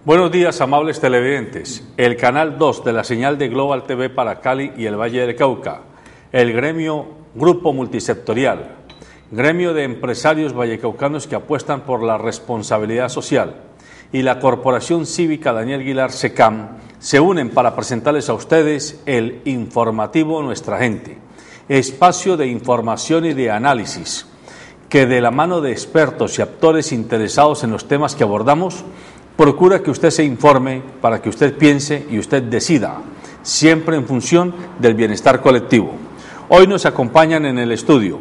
Buenos días, amables televidentes. El canal 2 de la señal de Global TV para Cali y el Valle del Cauca, el gremio Grupo Multisectorial, gremio de empresarios vallecaucanos que apuestan por la responsabilidad social, y la Corporación Cívica Daniel Guilar SECAM se unen para presentarles a ustedes el informativo Nuestra Gente, espacio de información y de análisis que, de la mano de expertos y actores interesados en los temas que abordamos, procura que usted se informe para que usted piense y usted decida, siempre en función del bienestar colectivo. Hoy nos acompañan en el estudio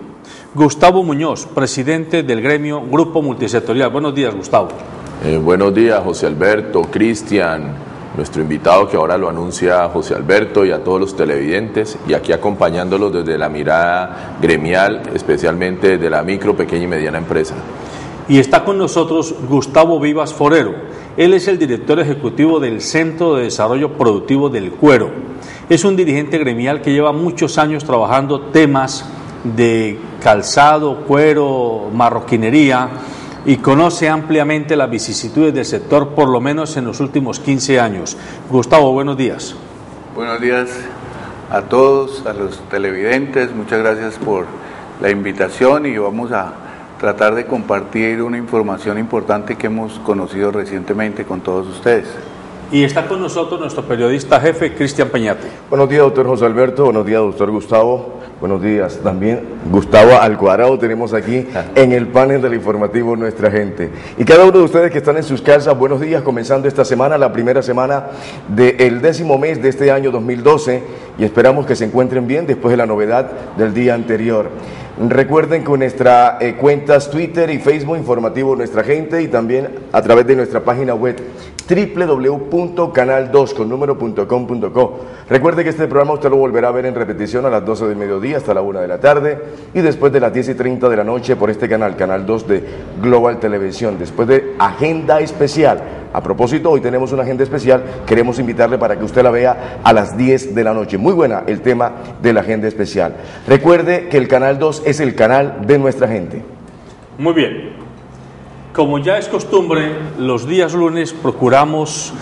Gustavo Muñoz, presidente del gremio Grupo Multisectorial. Buenos días, Gustavo. Buenos días, José Alberto, Cristian, nuestro invitado que ahora lo anuncia José Alberto, y a todos los televidentes, y aquí acompañándolos desde la mirada gremial, especialmente de la micro, pequeña y mediana empresa. Y está con nosotros Gustavo Vivas Forero. Él es el director ejecutivo del Centro de Desarrollo Productivo del Cuero. Es un dirigente gremial que lleva muchos años trabajando temas de calzado, cuero, marroquinería, y conoce ampliamente las vicisitudes del sector, por lo menos en los últimos 15 años. Gustavo, buenos días. Buenos días a todos, a los televidentes. Muchas gracias por la invitación, y vamos a tratar de compartir una información importante que hemos conocido recientemente con todos ustedes. Y está con nosotros nuestro periodista jefe, Cristian Peñate. Buenos días, doctor José Alberto. Buenos días, doctor Gustavo. Buenos días también, Gustavo Alcuadrado, tenemos aquí en el panel del informativo Nuestra Gente. Y cada uno de ustedes que están en sus casas, buenos días, comenzando esta semana, la primera semana del 10º mes de este año 2012, y esperamos que se encuentren bien después de la novedad del día anterior. Recuerden que nuestras cuentas Twitter y Facebook, informativo Nuestra Gente, y también a través de nuestra página web www.canal2.com.co. Recuerde que este programa usted lo volverá a ver en repetición a las 12 del mediodía hasta la 1 de la tarde, y después de las 10:30 de la noche por este canal, Canal 2 de Global Televisión, después de Agenda Especial. A propósito, hoy tenemos una agenda especial, queremos invitarle para que usted la vea a las 10 de la noche. Muy buena el tema de la agenda especial. Recuerde que el Canal 2 es el canal de Nuestra Gente. Muy bien. Como ya es costumbre, los días lunes procuramos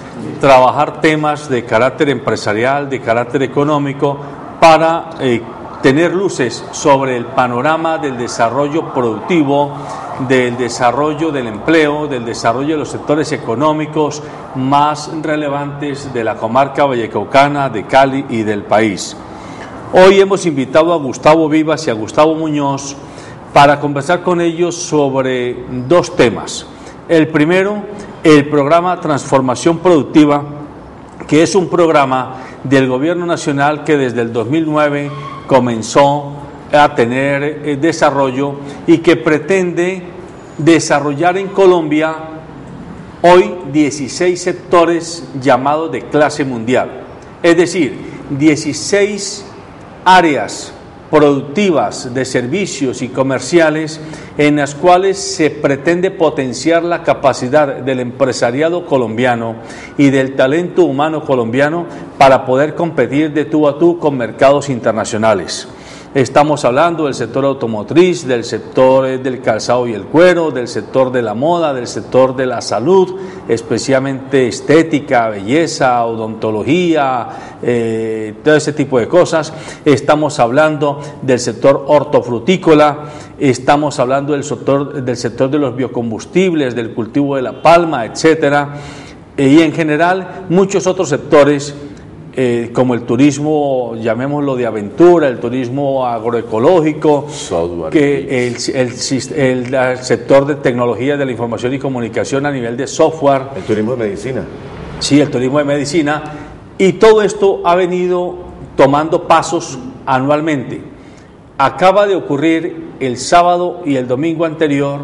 trabajar temas de carácter empresarial, de carácter económico, para tener luces sobre el panorama del desarrollo productivo, del desarrollo del empleo, del desarrollo de los sectores económicos más relevantes de la comarca vallecaucana, de Cali y del país. Hoy hemos invitado a Gustavo Vivas y a Gustavo Muñoz para conversar con ellos sobre dos temas. El primero, el programa Transformación Productiva, que es un programa del Gobierno Nacional que desde el 2009 comenzó a tener desarrollo y que pretende desarrollar en Colombia hoy 16 sectores llamados de clase mundial, es decir, 16 áreas productivas de servicios y comerciales en las cuales se pretende potenciar la capacidad del empresariado colombiano y del talento humano colombiano para poder competir de tú a tú con mercados internacionales. Estamos hablando del sector automotriz, del sector del calzado y el cuero, del sector de la moda, del sector de la salud, especialmente estética, belleza, odontología, todo ese tipo de cosas. Estamos hablando del sector hortofrutícola, estamos hablando del sector de los biocombustibles, del cultivo de la palma, etcétera, y en general muchos otros sectores, como el turismo, llamémoslo de aventura, el turismo agroecológico, que el sector de tecnología de la información y comunicación a nivel de software. El turismo de medicina. Sí, el turismo de medicina. Y todo esto ha venido tomando pasos anualmente. Acaba de ocurrir el sábado y el domingo anterior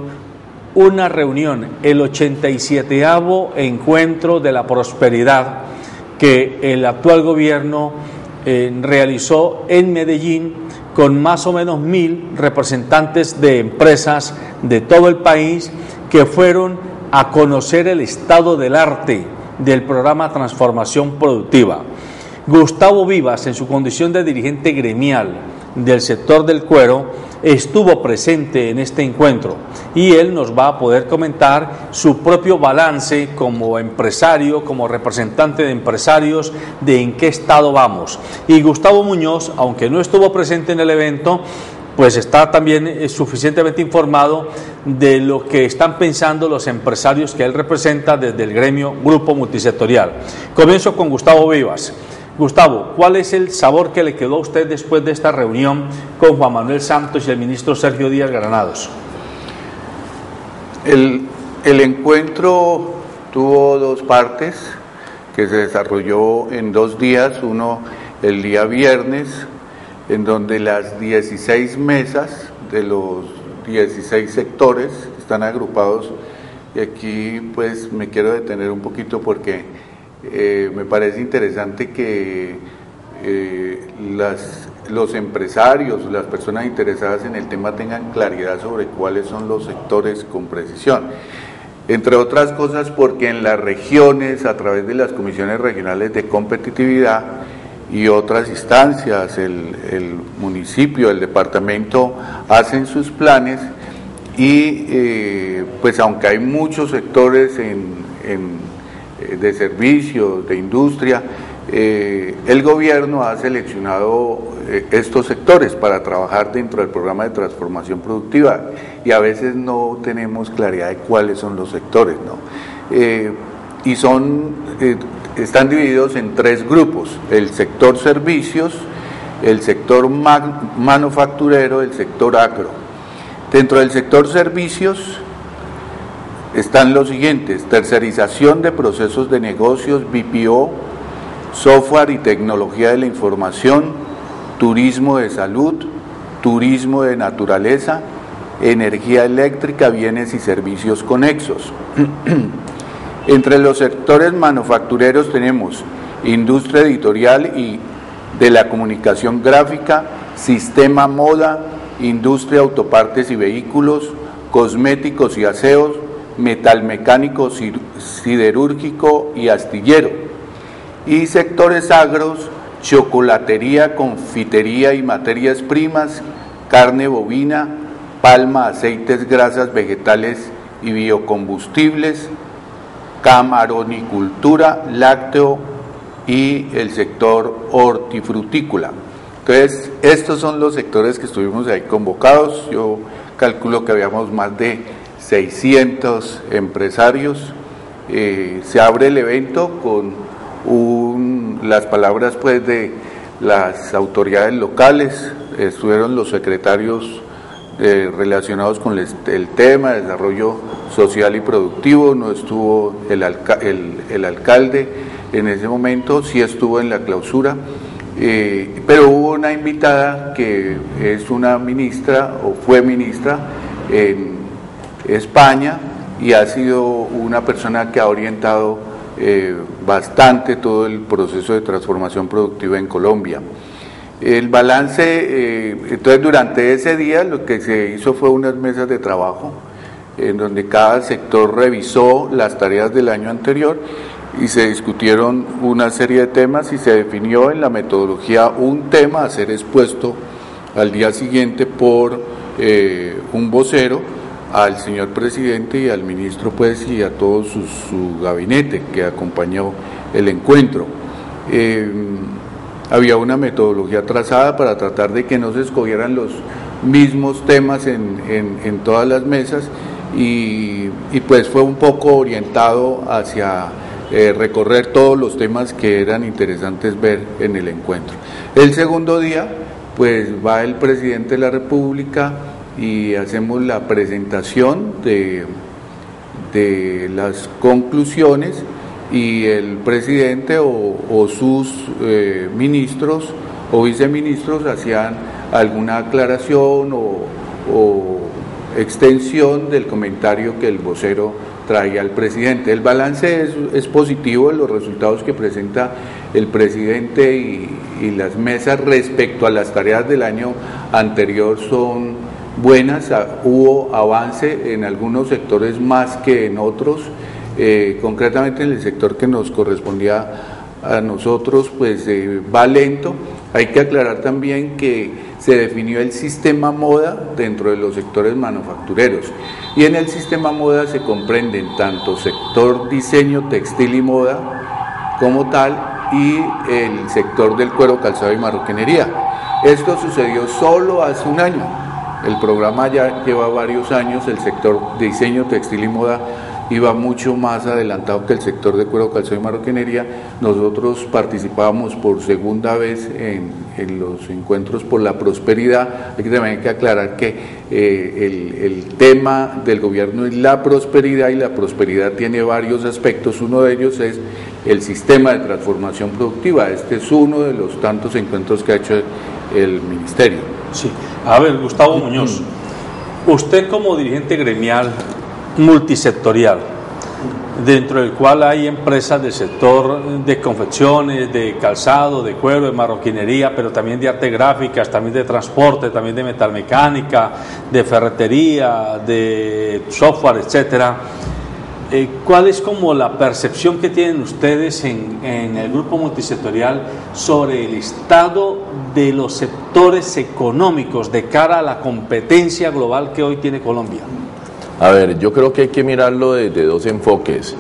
una reunión, el 87º Encuentro de la Prosperidad, que el actual gobierno realizó en Medellín con más o menos 1.000 representantes de empresas de todo el país que fueron a conocer el estado del arte del programa Transformación Productiva. Gustavo Vivas, en su condición de dirigente gremial del sector del cuero, estuvo presente en este encuentro y él nos va a poder comentar su propio balance como empresario, como representante de empresarios, de en qué estado vamos. Y Gustavo Muñoz, aunque no estuvo presente en el evento, pues está también suficientemente informado de lo que están pensando los empresarios que él representa desde el gremio Grupo Multisectorial. Comienzo con Gustavo Vivas. Gustavo, ¿cuál es el sabor que le quedó a usted después de esta reunión con Juan Manuel Santos y el ministro Sergio Díaz Granados? El encuentro tuvo dos partes que se desarrolló en 2 días, uno el día viernes, en donde las 16 mesas de los 16 sectores están agrupados, y aquí pues me quiero detener un poquito porque me parece interesante que los empresarios, las personas interesadas en el tema tengan claridad sobre cuáles son los sectores con precisión. Entre otras cosas porque en las regiones, a través de las comisiones regionales de competitividad y otras instancias, el municipio, el departamento hacen sus planes y pues aunque hay muchos sectores de servicios, de industria, el gobierno ha seleccionado estos sectores para trabajar dentro del programa de transformación productiva y a veces no tenemos claridad de cuáles son los sectores, ¿no? Y están divididos en 3 grupos: el sector servicios, el sector manufacturero, el sector agro. Dentro del sector servicios están los siguientes: tercerización de procesos de negocios, BPO, software y tecnología de la información, turismo de salud, turismo de naturaleza, energía eléctrica, bienes y servicios conexos. Entre los sectores manufactureros tenemos industria editorial y de la comunicación gráfica, sistema moda, industria autopartes y vehículos, cosméticos y aseos, metalmecánico, siderúrgico y astillero. Y sectores agros, chocolatería, confitería y materias primas, carne bovina, palma, aceites, grasas vegetales y biocombustibles, camaronicultura, lácteo y el sector hortifrutícola. Entonces, estos son los sectores que estuvimos ahí convocados. Yo calculo que habíamos más de 600 empresarios. Se abre el evento con las palabras pues de las autoridades locales. Estuvieron los secretarios relacionados con el tema de desarrollo social y productivo. No estuvo el alcalde en ese momento, sí estuvo en la clausura, pero hubo una invitada que es una ministra o fue ministra en España y ha sido una persona que ha orientado bastante todo el proceso de transformación productiva en Colombia. El balance, entonces durante ese día lo que se hizo fue unas mesas de trabajo en donde cada sector revisó las tareas del año anterior y se discutieron una serie de temas y se definió en la metodología un tema a ser expuesto al día siguiente por un vocero al señor presidente y al ministro pues y a todo su gabinete que acompañó el encuentro. Había una metodología trazada para tratar de que no se escogieran los mismos temas en todas las mesas y pues fue un poco orientado hacia recorrer todos los temas que eran interesantes ver en el encuentro. El segundo día pues va el presidente de la República y hacemos la presentación de las conclusiones y el presidente o sus ministros o viceministros hacían alguna aclaración o extensión del comentario que el vocero traía al presidente. El balance es positivo, los resultados que presenta el presidente y las mesas respecto a las tareas del año anterior son buenas. Hubo avance en algunos sectores más que en otros. Concretamente en el sector que nos correspondía a nosotros pues va lento. Hay que aclarar también que se definió el sistema moda dentro de los sectores manufactureros, y en el sistema moda se comprenden tanto sector diseño, textil y moda como tal, y el sector del cuero, calzado y marroquinería. Esto sucedió solo hace un año. El programa ya lleva varios años. El sector de diseño, textil y moda iba mucho más adelantado que el sector de cuero, calzado y marroquinería. Nosotros participábamos por segunda vez en los encuentros por la prosperidad. Hay que también aclarar que el tema del gobierno es la prosperidad, y la prosperidad tiene varios aspectos. Uno de ellos es el sistema de transformación productiva. Este es uno de los tantos encuentros que ha hecho el ministerio. Sí. A ver, Gustavo Muñoz, usted como dirigente gremial multisectorial, dentro del cual hay empresas del sector de confecciones, de calzado, de cuero, de marroquinería, pero también de arte gráficas, también de transporte, también de metalmecánica, de ferretería, de software, etcétera. ¿Cuál es como la percepción que tienen ustedes en el grupo multisectorial sobre el estado de los sectores económicos de cara a la competencia global que hoy tiene Colombia? A ver, yo creo que hay que mirarlo desde dos enfoques.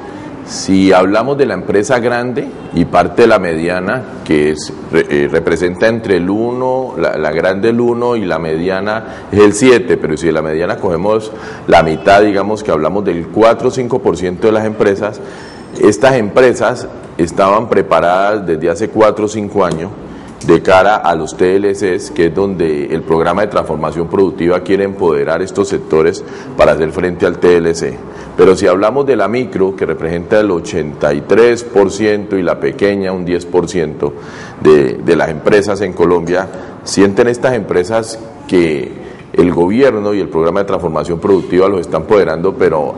Si hablamos de la empresa grande y parte de la mediana, que representa entre el 1, la grande el 1 y la mediana es el 7, pero si de la mediana cogemos la mitad, digamos que hablamos del 4 o 5% de las empresas, estas empresas estaban preparadas desde hace 4 o 5 años de cara a los TLCs, que es donde el programa de transformación productiva quiere empoderar estos sectores para hacer frente al TLC. Pero si hablamos de la micro, que representa el 83%, y la pequeña un 10% de las empresas en Colombia, sienten estas empresas que el gobierno y el programa de transformación productiva los están empoderando, pero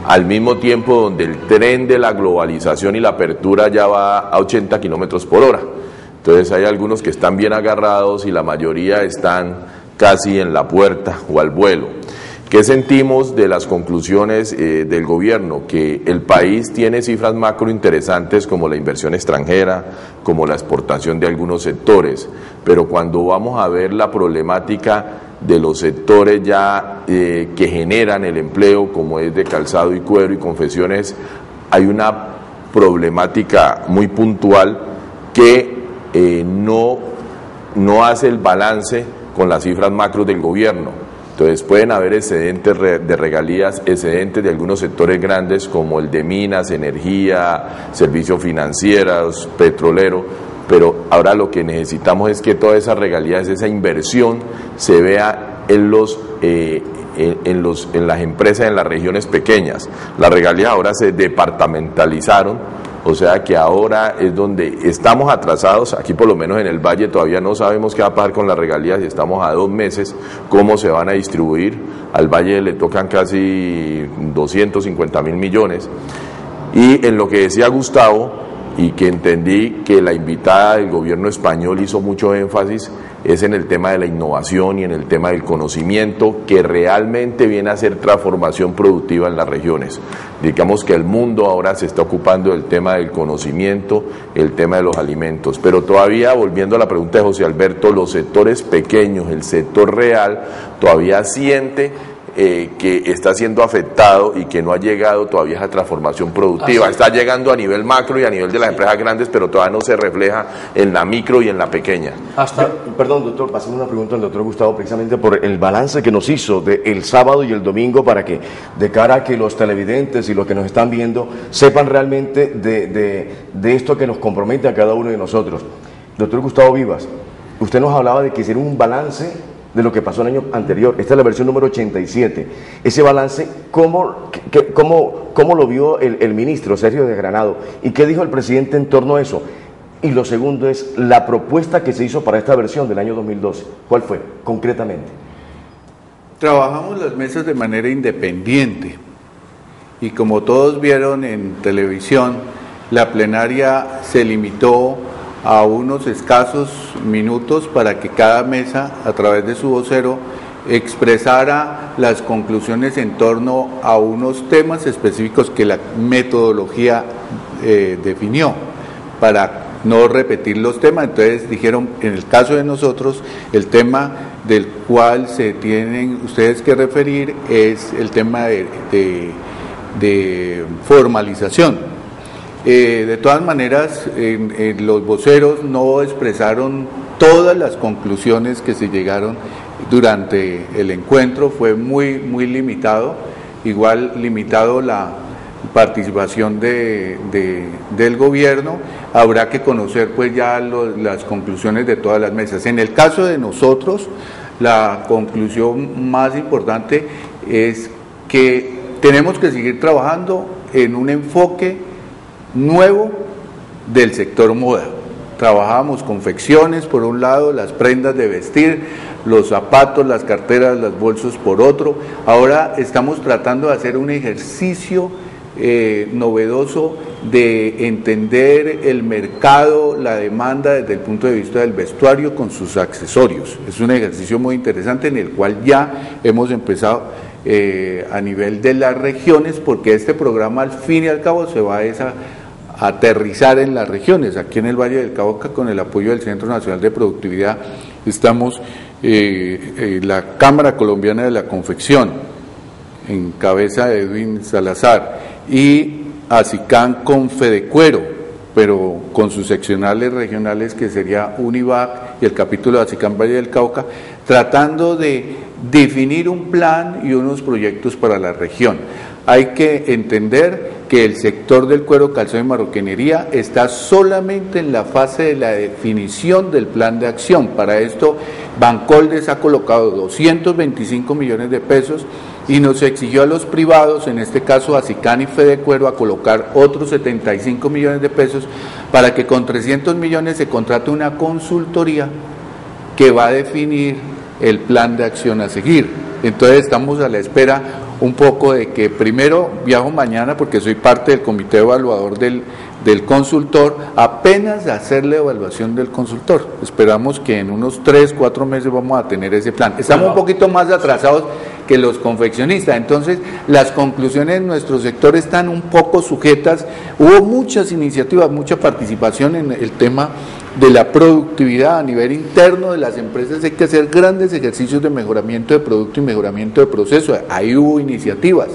al mismo tiempo donde el tren de la globalización y la apertura ya va a 80 kilómetros por hora. Entonces hay algunos que están bien agarrados y la mayoría están casi en la puerta o al vuelo. ¿Qué sentimos de las conclusiones del gobierno? Que el país tiene cifras macro interesantes como la inversión extranjera, como la exportación de algunos sectores, pero cuando vamos a ver la problemática de los sectores ya que generan el empleo, como es de calzado y cuero y confecciones, hay una problemática muy puntual que no hace el balance con las cifras macro del gobierno. Entonces pueden haber excedentes de regalías, excedentes de algunos sectores grandes como el de minas, energía, servicios financieros, petrolero, pero ahora lo que necesitamos es que todas esas regalías, esa inversión se vea en las empresas en las regiones pequeñas. Las regalías ahora se departamentalizaron, o sea que ahora es donde estamos atrasados. Aquí por lo menos en el Valle todavía no sabemos qué va a pasar con las regalías y estamos a 2 meses, cómo se van a distribuir. Al Valle le tocan casi 250.000 millones. Y en lo que decía Gustavo, y que entendí que la invitada del gobierno español hizo mucho énfasis, es en el tema de la innovación y en el tema del conocimiento, que realmente viene a ser transformación productiva en las regiones. Digamos que el mundo ahora se está ocupando del tema del conocimiento, el tema de los alimentos, pero todavía, volviendo a la pregunta de José Alberto, los sectores pequeños, el sector real, todavía siente que está siendo afectado y que no ha llegado todavía a esa transformación productiva. Está llegando a nivel macro y a nivel de las empresas grandes, pero todavía no se refleja en la micro y en la pequeña. Perdón, doctor, pasemos una pregunta al doctor Gustavo, precisamente por el balance que nos hizo del sábado y el domingo, para que, de cara a que los televidentes y los que nos están viendo sepan realmente de esto que nos compromete a cada uno de nosotros. Doctor Gustavo Vivas, usted nos hablaba de que hiciera un balance de lo que pasó el año anterior. Esta es la versión número 87. Ese balance, ¿cómo lo vio el ministro Sergio Desgranado? ¿Y qué dijo el presidente en torno a eso? Y lo segundo es la propuesta que se hizo para esta versión del año 2012. ¿Cuál fue, concretamente? Trabajamos las mesas de manera independiente. Y como todos vieron en televisión, la plenaria se limitó a unos escasos minutos para que cada mesa, a través de su vocero, expresara las conclusiones en torno a unos temas específicos que la metodología definió, para no repetir los temas. Entonces dijeron, en el caso de nosotros, el tema del cual se tienen ustedes que referir es el tema de formalización. De todas maneras, los voceros no expresaron todas las conclusiones que se llegaron durante el encuentro, fue muy limitado, igual limitado la participación del gobierno. Habrá que conocer pues ya las conclusiones de todas las mesas. En el caso de nosotros, la conclusión más importante es que tenemos que seguir trabajando en un enfoque nuevo del sector moda. Trabajábamos confecciones por un lado, las prendas de vestir, los zapatos, las carteras, los bolsos por otro. Ahora estamos tratando de hacer un ejercicio novedoso de entender el mercado, la demanda desde el punto de vista del vestuario con sus accesorios. Es un ejercicio muy interesante en el cual ya hemos empezado a nivel de las regiones, porque este programa al fin y al cabo se va a aterrizar en las regiones. Aquí en el Valle del Cauca, con el apoyo del Centro Nacional de Productividad, estamos la Cámara Colombiana de la Confección, en cabeza de Edwin Salazar, y ASICAN con Fedecuero, pero con sus seccionales regionales, que sería Univac y el capítulo de ASICAN Valle del Cauca, tratando de definir un plan y unos proyectos para la región. Hay que entender que el sector del cuero, calzado y marroquinería está solamente en la fase de la definición del plan de acción. Para esto, Bancoldes ha colocado 225 millones de pesos y nos exigió a los privados, en este caso a ASICAN y Fedecuero, a colocar otros 75 millones de pesos para que con 300 millones se contrate una consultoría que va a definir el plan de acción a seguir. Entonces estamos a la espera un poco de que primero viajo mañana, porque soy parte del comité evaluador del consultor, apenas hacer la evaluación del consultor. Esperamos que en unos 3-4 meses vamos a tener ese plan. Estamos un poquito más atrasados que los confeccionistas, entonces las conclusiones en nuestro sector están un poco sujetas. Hubo muchas iniciativas, mucha participación en el tema de la productividad a nivel interno de las empresas. Hay que hacer grandes ejercicios de mejoramiento de producto y mejoramiento de proceso. Ahí hubo iniciativas.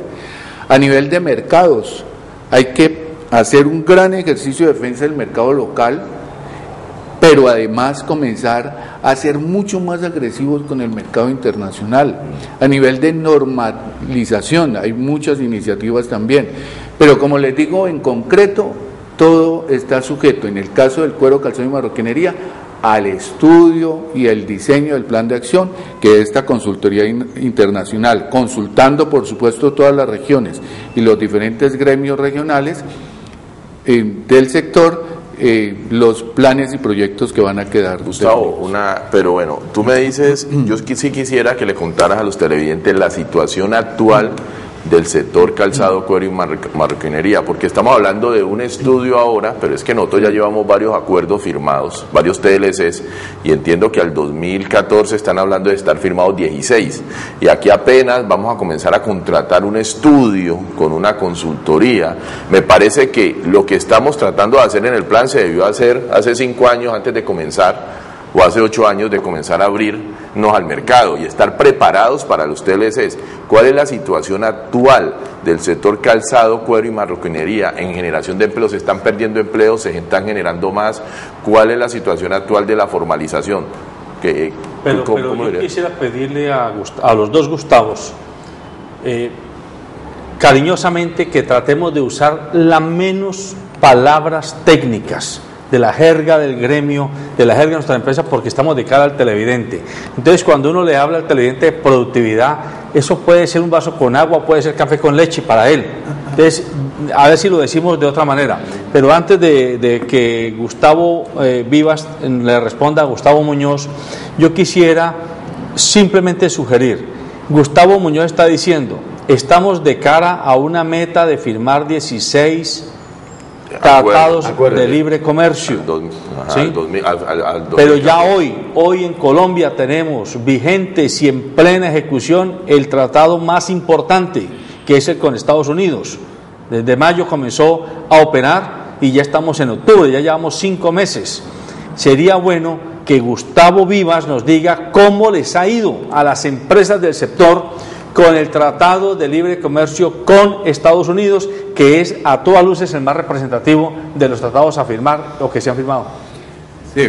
A nivel de mercados, hay que hacer un gran ejercicio de defensa del mercado local, pero además comenzar a ser mucho más agresivos con el mercado internacional. A nivel de normalización, hay muchas iniciativas también. Pero como les digo, en concreto, todo está sujeto, en el caso del cuero, calzado y marroquinería, al estudio y el diseño del plan de acción que esta consultoría internacional, consultando por supuesto todas las regiones y los diferentes gremios regionales del sector, los planes y proyectos que van a quedar. Gustavo, pero bueno, tú me dices, yo sí quisiera que le contaras a los televidentes la situación actual del sector calzado, cuero y marroquinería, porque estamos hablando de un estudio ahora, pero es que nosotros ya llevamos varios acuerdos firmados, varios TLCs, y entiendo que al 2014 están hablando de estar firmados 16, y aquí apenas vamos a comenzar a contratar un estudio con una consultoría. Me parece que lo que estamos tratando de hacer en el plan se debió hacer hace 5 años antes de comenzar, o hace 8 años de comenzar a abrirnos al mercado y estar preparados para los TLCs. ¿Cuál es la situación actual del sector calzado, cuero y marroquinería en generación de empleos? ¿Se están perdiendo empleos? ¿Se están generando más? ¿Cuál es la situación actual de la formalización? Pero yo quisiera pedirle a los dos Gustavos, cariñosamente, que tratemos de usar las menos palabras técnicas de la jerga del gremio, de la jerga de nuestra empresa, porque estamos de cara al televidente. Entonces, cuando uno le habla al televidente de productividad, eso puede ser un vaso con agua, puede ser café con leche para él. Entonces, a ver si lo decimos de otra manera. Pero antes de que Gustavo Vivas le responda a Gustavo Muñoz, yo quisiera simplemente sugerir, Gustavo Muñoz está diciendo, estamos de cara a una meta de firmar 16 tratados de libre comercio, ¿sí? Pero ya hoy en Colombia tenemos vigentes y en plena ejecución el tratado más importante, que es el con Estados Unidos. Desde mayo comenzó a operar y ya estamos en octubre, ya llevamos 5 meses. Sería bueno que Gustavo Vivas nos diga cómo les ha ido a las empresas del sector con el Tratado de Libre Comercio con Estados Unidos, que es a todas luces el más representativo de los tratados a firmar o que se han firmado. Sí,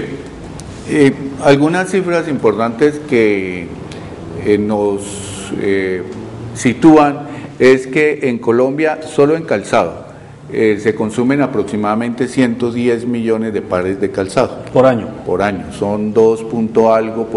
algunas cifras importantes que nos sitúan es que en Colombia, solo en calzado, se consumen aproximadamente 110 millones de pares de calzado. Por año. Por año, son 2 punto algo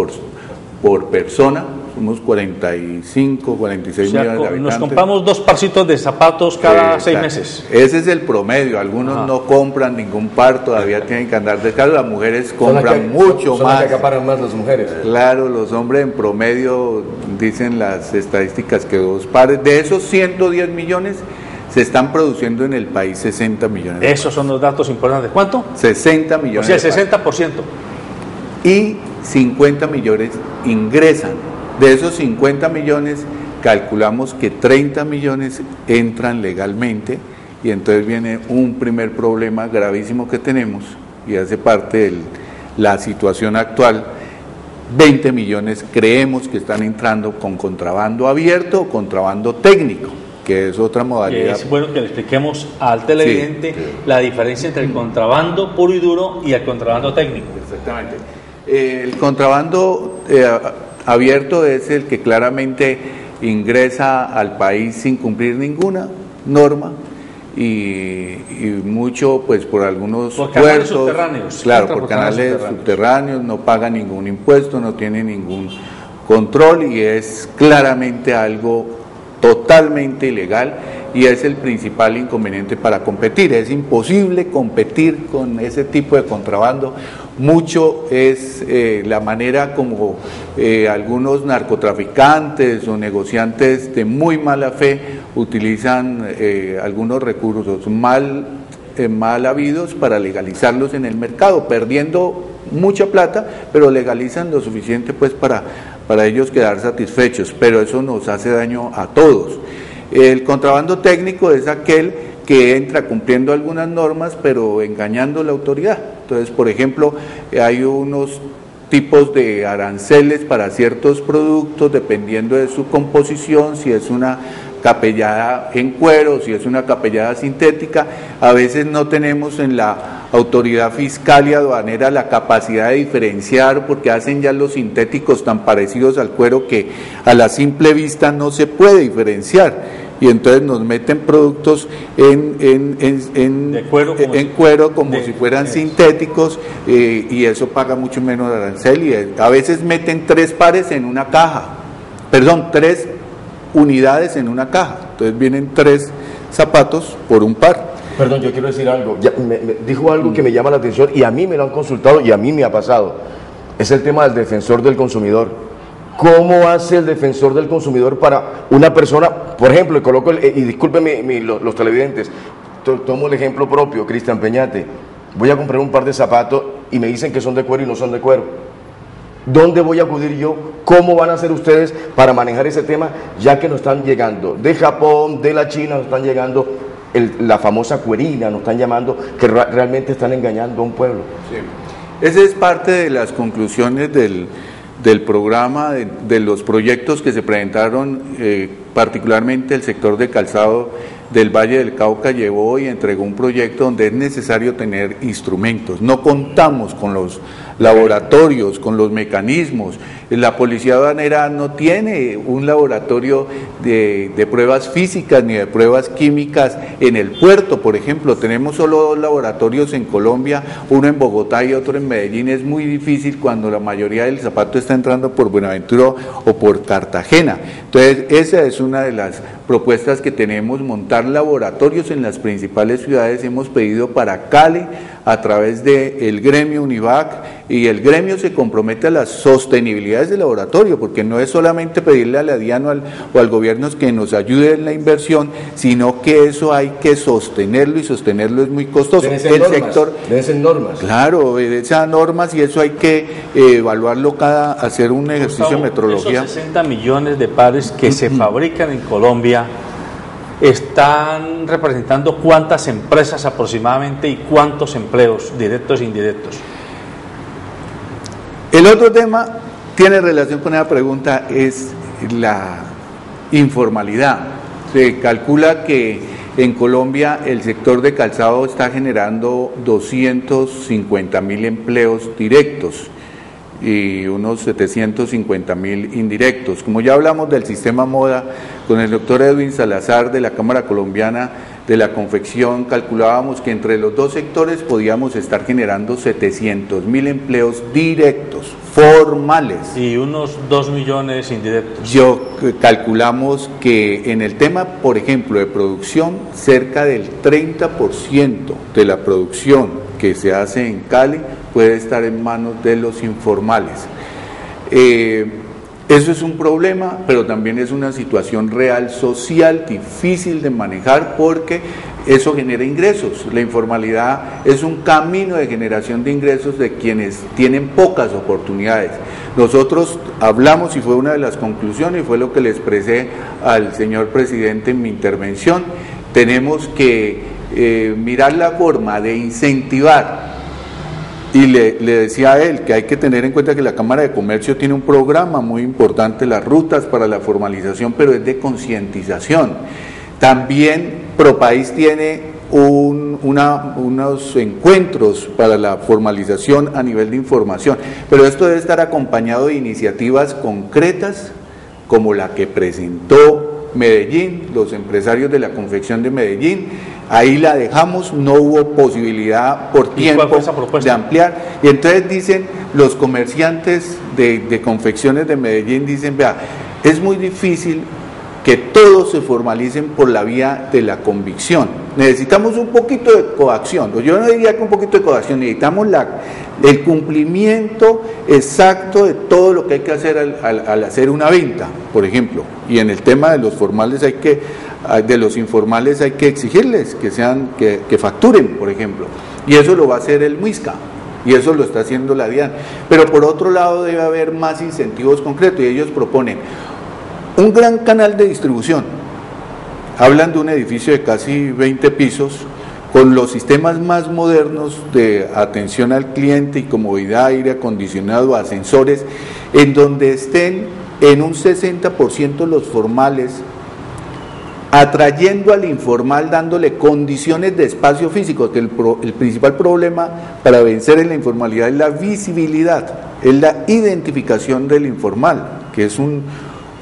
por persona, somos 45, 46 millones de habitantes. Nos compramos 2 parcitos de zapatos cada 6 meses. Ese es el promedio, algunos no compran ningún par, todavía tienen que andar descalzos, las mujeres compran mucho más. Son las que acaparan más las mujeres. Claro, los hombres en promedio, dicen las estadísticas, que 2 pares, de esos 110 millones, se están produciendo en el país 60 millones. Esos son los datos importantes. ¿Cuánto? 60 millones. O sea, el 60%. Y 50 millones ingresan. De esos 50 millones, calculamos que 30 millones entran legalmente, y entonces viene un primer problema gravísimo que tenemos, y hace parte de la situación actual. 20 millones creemos que están entrando con contrabando abierto o contrabando técnico, que es otra modalidad. Es bueno que le expliquemos al televidente la diferencia entre el contrabando puro y duro y el contrabando técnico. Exactamente. El contrabando abierto es el que claramente ingresa al país sin cumplir ninguna norma y mucho pues por algunos por canales subterráneos. Claro, por canales subterráneos, no paga ningún impuesto, no tiene ningún control y es claramente algo totalmente ilegal, y es el principal inconveniente para competir. Es imposible competir con ese tipo de contrabando. Mucho es la manera como algunos narcotraficantes o negociantes de muy mala fe utilizan algunos recursos mal habidos para legalizarlos en el mercado, perdiendo mucha plata, pero legalizan lo suficiente pues para ellos quedar satisfechos, pero eso nos hace daño a todos. El contrabando técnico es aquel que entra cumpliendo algunas normas, pero engañando a la autoridad. Entonces, por ejemplo, hay unos tipos de aranceles para ciertos productos, dependiendo de su composición, si es una capellada en cuero, si es una capellada sintética. A veces no tenemos en la autoridad fiscal y aduanera la capacidad de diferenciar, porque hacen ya los sintéticos tan parecidos al cuero que a la simple vista no se puede diferenciar, y entonces nos meten productos en cuero como si fueran sintéticos, y eso paga mucho menos arancel, y a veces meten 3 pares en una caja, 3 unidades en una caja, entonces vienen 3 zapatos por un par. Perdón, yo quiero decir algo. Me dijo algo que me llama la atención y a mí me lo han consultado y a mí me ha pasado. Es el tema del defensor del consumidor. ¿Cómo hace el defensor del consumidor para una persona? Por ejemplo, y coloco y discúlpenme los televidentes, tomo el ejemplo propio, Cristian Peñate. Voy a comprar un par de zapatos y me dicen que son de cuero y no son de cuero. ¿Dónde voy a acudir yo? ¿Cómo van a hacer ustedes para manejar ese tema? Ya que nos están llegando de Japón, de la China, nos están llegando la famosa cuerina, nos están llamando, que realmente están engañando a un pueblo. Sí. Esa es parte de las conclusiones del programa, de los proyectos que se presentaron, particularmente el sector de calzado del Valle del Cauca llevó y entregó un proyecto donde es necesario tener instrumentos. No contamos con los laboratorios, con los mecanismos. La policía aduanera no tiene un laboratorio de pruebas físicas ni de pruebas químicas en el puerto, por ejemplo. Tenemos solo 2 laboratorios en Colombia, uno en Bogotá y otro en Medellín. Es muy difícil cuando la mayoría del zapato está entrando por Buenaventura o por Cartagena. Entonces, esa es una de las propuestas que tenemos, montar laboratorios en las principales ciudades. Hemos pedido para Cali, a través del gremio Univac, y el gremio se compromete a las sostenibilidades del laboratorio, porque no es solamente pedirle a la DIAN o al gobierno que nos ayude en la inversión, sino que eso hay que sostenerlo, y sostenerlo es muy costoso. Deben ser normas. Claro, obedece a normas, y eso hay que evaluarlo hacer un ejercicio de metrología. Esos 60 millones de pares que se fabrican en Colombia, están representando cuántas empresas aproximadamente y cuántos empleos directos e indirectos. El otro tema tiene relación con esa pregunta, es la informalidad. Se calcula que en Colombia el sector de calzado está generando 250.000 empleos directos y unos 750.000 indirectos. Como ya hablamos del sistema moda, con el doctor Edwin Salazar de la Cámara Colombiana de la Confección, calculábamos que entre los dos sectores podíamos estar generando 700.000 empleos directos, formales. Y unos 2 millones indirectos. Calculamos que en el tema, por ejemplo, de producción, cerca del 30% de la producción que se hace en Cali puede estar en manos de los informales. Eso es un problema, pero también es una situación real social difícil de manejar porque eso genera ingresos. La informalidad es un camino de generación de ingresos de quienes tienen pocas oportunidades. Nosotros hablamos, y fue una de las conclusiones, y fue lo que le expresé al señor presidente en mi intervención, tenemos que mirar la forma de incentivar. Y le decía a él que hay que tener en cuenta que la Cámara de Comercio tiene un programa muy importante, las rutas para la formalización, pero es de concientización. También ProPaís tiene unos encuentros para la formalización a nivel de información, pero esto debe estar acompañado de iniciativas concretas como la que presentó Medellín, los empresarios de la confección de Medellín. Ahí la dejamos, no hubo posibilidad por tiempo de ampliar, y entonces dicen los comerciantes de confecciones de Medellín, dicen, vea, es muy difícil que todos se formalicen por la vía de la convicción, necesitamos un poquito de coacción, yo no diría que un poquito de coacción, necesitamos el cumplimiento exacto de todo lo que hay que hacer al hacer una venta, por ejemplo, y en el tema de los formales de los informales hay que exigirles que facturen, por ejemplo, y eso lo va a hacer el MISCA, y eso lo está haciendo la DIAN, pero por otro lado debe haber más incentivos concretos, y ellos proponen un gran canal de distribución. Hablan de un edificio de casi 20 pisos con los sistemas más modernos de atención al cliente y comodidad, aire acondicionado, ascensores, en donde estén en un 60% los formales, atrayendo al informal, dándole condiciones de espacio físico, que el principal problema para vencer en la informalidad es la visibilidad, es la identificación del informal, que es un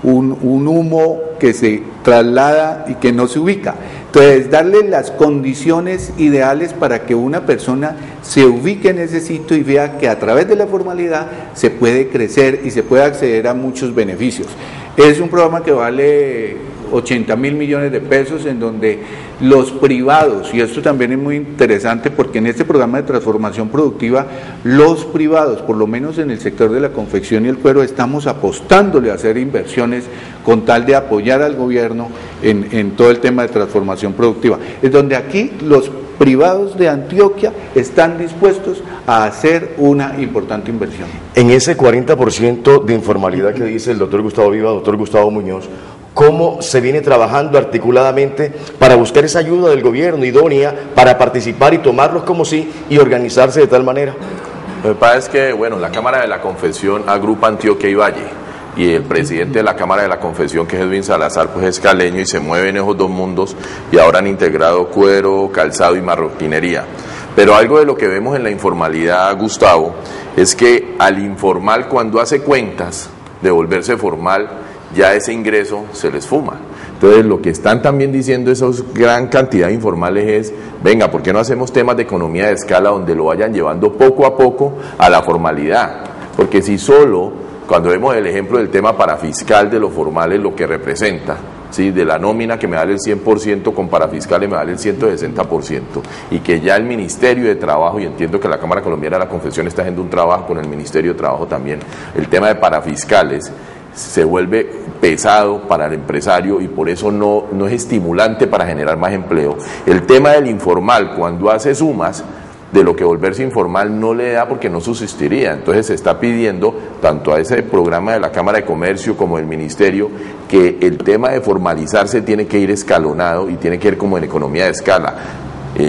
humo que se traslada y que no se ubica. Entonces, darle las condiciones ideales para que una persona se ubique en ese sitio y vea que a través de la formalidad se puede crecer y se puede acceder a muchos beneficios. Es un programa que vale 80.000 millones de pesos, en donde los privados, y esto también es muy interesante porque en este programa de transformación productiva, los privados, por lo menos en el sector de la confección y el cuero, estamos apostándole a hacer inversiones con tal de apoyar al gobierno en todo el tema de transformación productiva. Es donde aquí los privados de Antioquia están dispuestos a hacer una importante inversión. En ese 40% de informalidad que dice el doctor Gustavo Viva, doctor Gustavo Muñoz, ¿cómo se viene trabajando articuladamente para buscar esa ayuda del gobierno idónea para participar y tomarlos como sí y organizarse de tal manera? Lo que pasa es que, bueno, la Cámara de la Confección agrupa Antioquia y Valle, y el presidente de la Cámara de la Confección, que es Edwin Salazar, pues es caleño y se mueve en esos dos mundos, y ahora han integrado cuero, calzado y marroquinería. Pero algo de lo que vemos en la informalidad, Gustavo, es que al informal, cuando hace cuentas de volverse formal, ya ese ingreso se les fuma. Entonces, lo que están también diciendo esas gran cantidad de informales es, venga, ¿por qué no hacemos temas de economía de escala donde lo vayan llevando poco a poco a la formalidad? Porque si solo, cuando vemos el ejemplo del tema parafiscal de los formales, lo que representa, ¿sí? De la nómina que me da el 100%, con parafiscales me da el 160%, y que ya el Ministerio de Trabajo, y entiendo que la Cámara Colombiana de la Confección está haciendo un trabajo con el Ministerio de Trabajo también, el tema de parafiscales, se vuelve pesado para el empresario y por eso no es estimulante para generar más empleo. El tema del informal, cuando hace sumas, de lo que volverse informal no le da porque no subsistiría. Entonces se está pidiendo, tanto a ese programa de la Cámara de Comercio como del Ministerio, que el tema de formalizarse tiene que ir escalonado y tiene que ir como en economía de escala.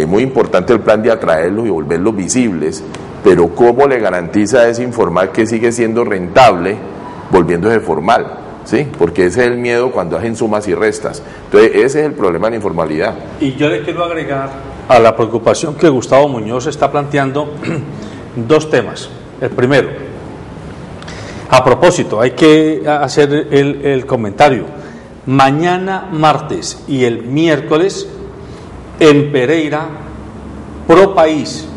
Muy importante el plan de atraerlos y volverlos visibles, pero ¿cómo le garantiza a ese informal que sigue siendo rentable volviéndose formal? ¿Sí? Porque ese es el miedo cuando hacen sumas y restas. Entonces ese es el problema de la informalidad. Y yo le quiero agregar a la preocupación que Gustavo Muñoz está planteando dos temas. El primero, a propósito, hay que hacer el comentario. Mañana martes y el miércoles en Pereira, Propaís,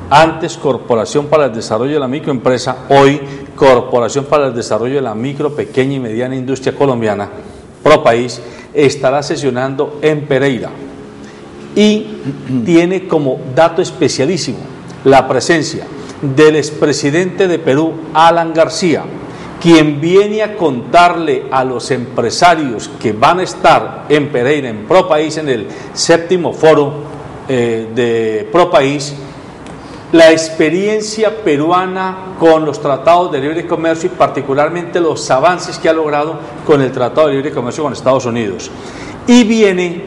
antes Corporación para el Desarrollo de la Microempresa, hoy Corporación para el Desarrollo de la Micro, Pequeña y Mediana Industria Colombiana, Propaís, estará sesionando en Pereira. Y tiene como dato especialísimo la presencia del expresidente de Perú, Alan García, quien viene a contarle a los empresarios que van a estar en Pereira, en Propaís, en el 7º foro de Propaís, la experiencia peruana con los tratados de libre comercio y particularmente los avances que ha logrado con el Tratado de Libre Comercio con Estados Unidos. Y viene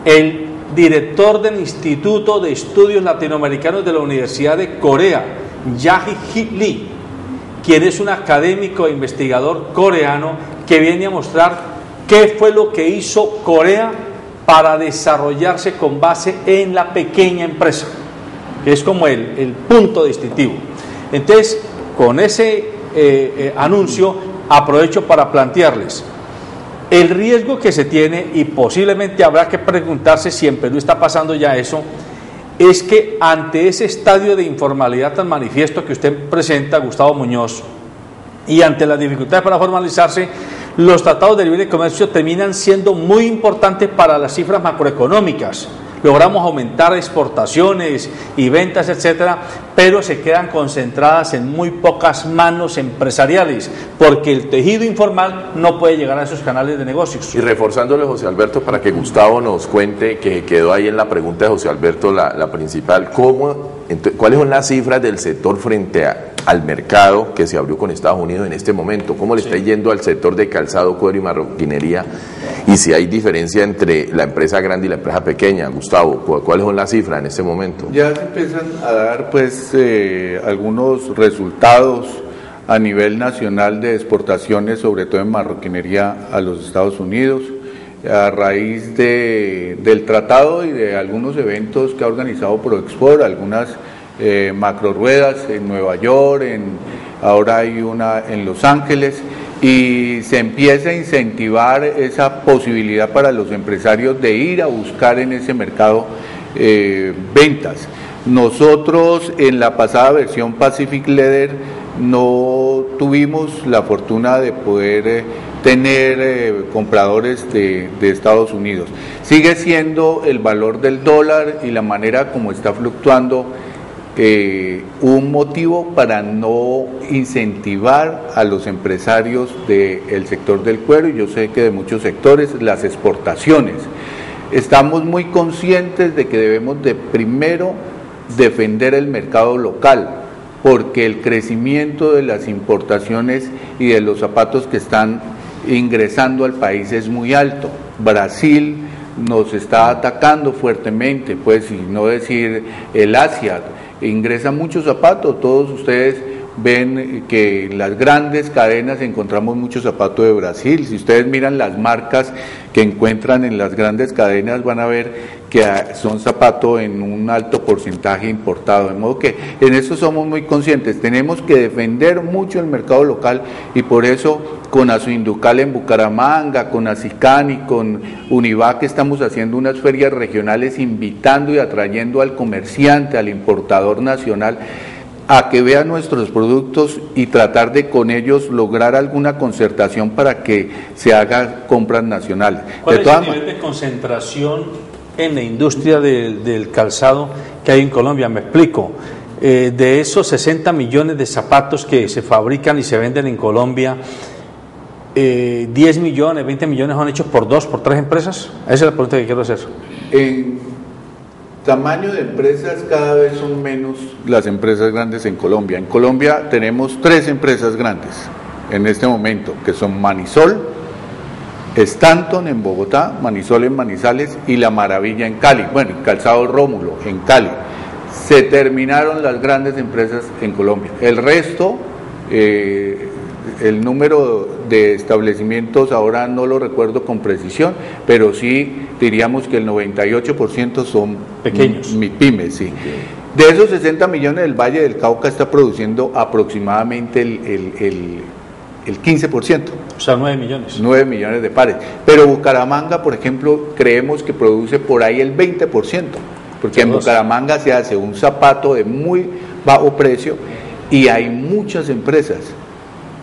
el director del Instituto de Estudios Latinoamericanos de la Universidad de Corea, Yahi Lee, quien es un académico e investigador coreano que viene a mostrar qué fue lo que hizo Corea para desarrollarse con base en la pequeña empresa, que es como el punto distintivo. Entonces, con ese anuncio, aprovecho para plantearles el riesgo que se tiene, y posiblemente habrá que preguntarse si en Perú está pasando ya eso, es que ante ese estadio de informalidad tan manifiesto que usted presenta, Gustavo Muñoz, y ante las dificultades para formalizarse, los tratados de libre comercio terminan siendo muy importantes para las cifras macroeconómicas. Logramos aumentar exportaciones y ventas, etcétera, pero se quedan concentradas en muy pocas manos empresariales, porque el tejido informal no puede llegar a esos canales de negocios. Y reforzándole, José Alberto, para que Gustavo nos cuente, que quedó ahí en la pregunta de José Alberto la principal, ¿cuáles son las cifras del sector frente al mercado que se abrió con Estados Unidos en este momento? ¿Cómo le está yendo al sector de calzado, cuero y marroquinería? Y si hay diferencia entre la empresa grande y la empresa pequeña, Gustavo, ¿cuáles son las cifras en este momento? Ya se empiezan a dar pues algunos resultados a nivel nacional de exportaciones, sobre todo en marroquinería a los Estados Unidos, a raíz del tratado y de algunos eventos que ha organizado ProExport, algunas macro ruedas en Nueva York, ahora hay una en Los Ángeles, y se empieza a incentivar esa posibilidad para los empresarios de ir a buscar en ese mercado ventas. Nosotros en la pasada versión Pacific Leather no tuvimos la fortuna de poder tener compradores de Estados Unidos. Sigue siendo el valor del dólar y la manera como está fluctuando un motivo para no incentivar a los empresarios del sector del cuero, y yo sé que de muchos sectores, las exportaciones. Estamos muy conscientes de que debemos de primero defender el mercado local, porque el crecimiento de las importaciones y de los zapatos que están ingresando al país es muy alto. Brasil nos está atacando fuertemente, pues, y no decir el Asia, ingresa muchos zapatos. Todos ustedes ven que en las grandes cadenas encontramos muchos zapatos de Brasil. Si ustedes miran las marcas que encuentran en las grandes cadenas, van a ver que son zapatos en un alto porcentaje importado, de modo que en eso somos muy conscientes. Tenemos que defender mucho el mercado local, y por eso con Azuinducal en Bucaramanga, con Acicani, con Univac estamos haciendo unas ferias regionales invitando y atrayendo al comerciante, al importador nacional, a que vean nuestros productos y tratar de con ellos lograr alguna concertación para que se haga compras nacionales. ¿Cuál es el nivel de concentración en la industria del calzado que hay en Colombia? Me explico. De esos 60 millones de zapatos que se fabrican y se venden en Colombia, 10 millones, 20 millones son hechos por 2, por 3 empresas. Esa es la pregunta que quiero hacer. Tamaño de empresas, cada vez son menos las empresas grandes en Colombia. En Colombia tenemos 3 empresas grandes en este momento, que son Manisol, Stanton en Bogotá, Manisol en Manizales y La Maravilla en Cali. Bueno, Calzado Rómulo en Cali. Se terminaron las grandes empresas en Colombia. El resto, el número de establecimientos ahora no lo recuerdo con precisión, pero sí diríamos que el 98% son pequeños, pymes, sí. De esos 60 millones, el Valle del Cauca está produciendo aproximadamente el 15%. O sea, 9 millones. 9 millones de pares. Pero Bucaramanga, por ejemplo, creemos que produce por ahí el 20%, porque en Bucaramanga se hace un zapato de muy bajo precio y hay muchas empresas